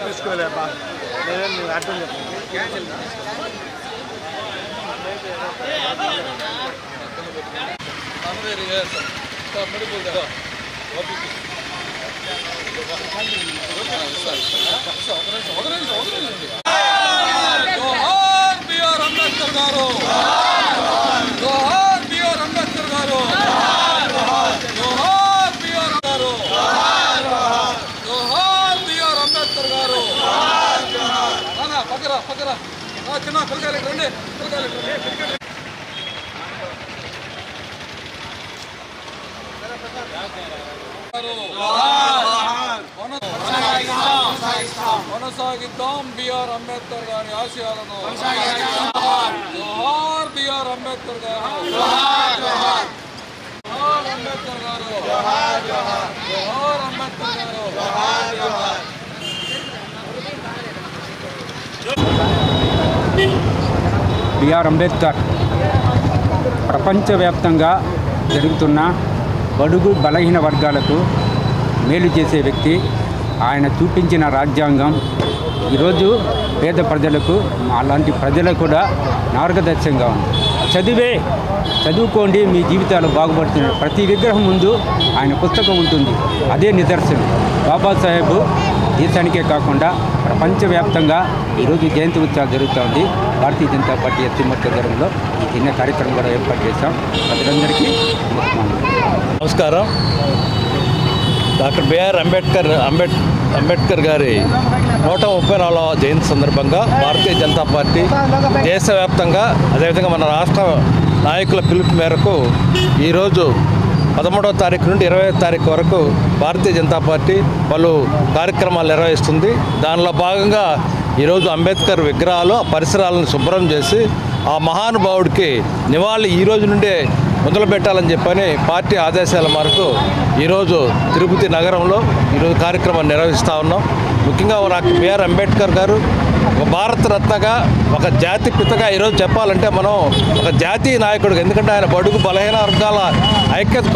తీసుకోలేపా నేను అర్థం చెప్పండి. జోహార్ బిఆర్ అంబేద్కర్ గారు, జోహార్ బిఆర్ అంబేద్కర్ గారు, జోహార్ బిఆర్ గారు, జోహార్ బిఆర్ అంబేద్కర్ గారు. పక్కరా పక్కరా చిన్న పిల్లకాయలు రండి, పిల్లకాయలు కొనసాగిద్దాం బిఆర్ అంబేద్కర్ గారి ఆశయాలను. జోహార్ బిఆర్ అంబేద్కర్ గారు, జోహార్ అంబేద్కర్ గారు, జోహార్ అంబేద్కర్ గారు. బిఆర్ అంబేద్కర్ ప్రపంచవ్యాప్తంగా జరుగుతున్న బడుగు బలహీన వర్గాలకు మేలు చేసే వ్యక్తి. ఆయన చూపించిన రాజ్యాంగం ఈరోజు పేద ప్రజలకు, అలాంటి ప్రజలకు కూడా మార్గదర్శకంగా ఉంది. చదువుకోండి, మీ జీవితాలు బాగుపడుతున్నాయి. ప్రతి విగ్రహం ముందు ఆయన పుస్తకం ఉంటుంది. అదే నిదర్శనం. బాబాసాహెబ్ దేశానికే కాకుండా ప్రపంచవ్యాప్తంగా ఈరోజు జయంతి ఉత్సవాలు జరుగుతూ ఉంది. భారతీయ జనతా పార్టీ ఎస్సీ మధ్యధరంలో ఈ చిన్న కార్యక్రమం కూడా ఏర్పాటు చేశాం. ప్రజలందరికీ నమస్కారం. డాక్టర్ బిఆర్ అంబేద్కర్ గారి 134వ జయంతి సందర్భంగా భారతీయ జనతా పార్టీ దేశవ్యాప్తంగా, అదేవిధంగా మన రాష్ట్ర నాయకుల పిలుపు మేరకు ఈరోజు 13వ తారీఖు నుండి 20వ తారీఖు వరకు భారతీయ జనతా పార్టీ పలు కార్యక్రమాలు నిర్వహిస్తుంది. దానిలో భాగంగా ఈరోజు అంబేద్కర్ విగ్రహాలు, పరిసరాలను శుభ్రం చేసి ఆ మహానుభావుడికి నివాళి ఈరోజు నుండే మొదలు పెట్టాలని చెప్పని పార్టీ ఆదేశాల మేరకు ఈరోజు తిరుపతి నగరంలో ఈరోజు కార్యక్రమాన్ని నిర్వహిస్తూ ఉన్నాం. ముఖ్యంగా డాక్టర్ బిఆర్ అంబేద్కర్ గారు ఒక భారతరత్నగా, ఒక జాతి పితగా ఈరోజు చెప్పాలంటే మనం ఒక జాతీయ నాయకుడు. ఎందుకంటే ఆయన బడుగు బలహీన వర్గాల ఐక్యత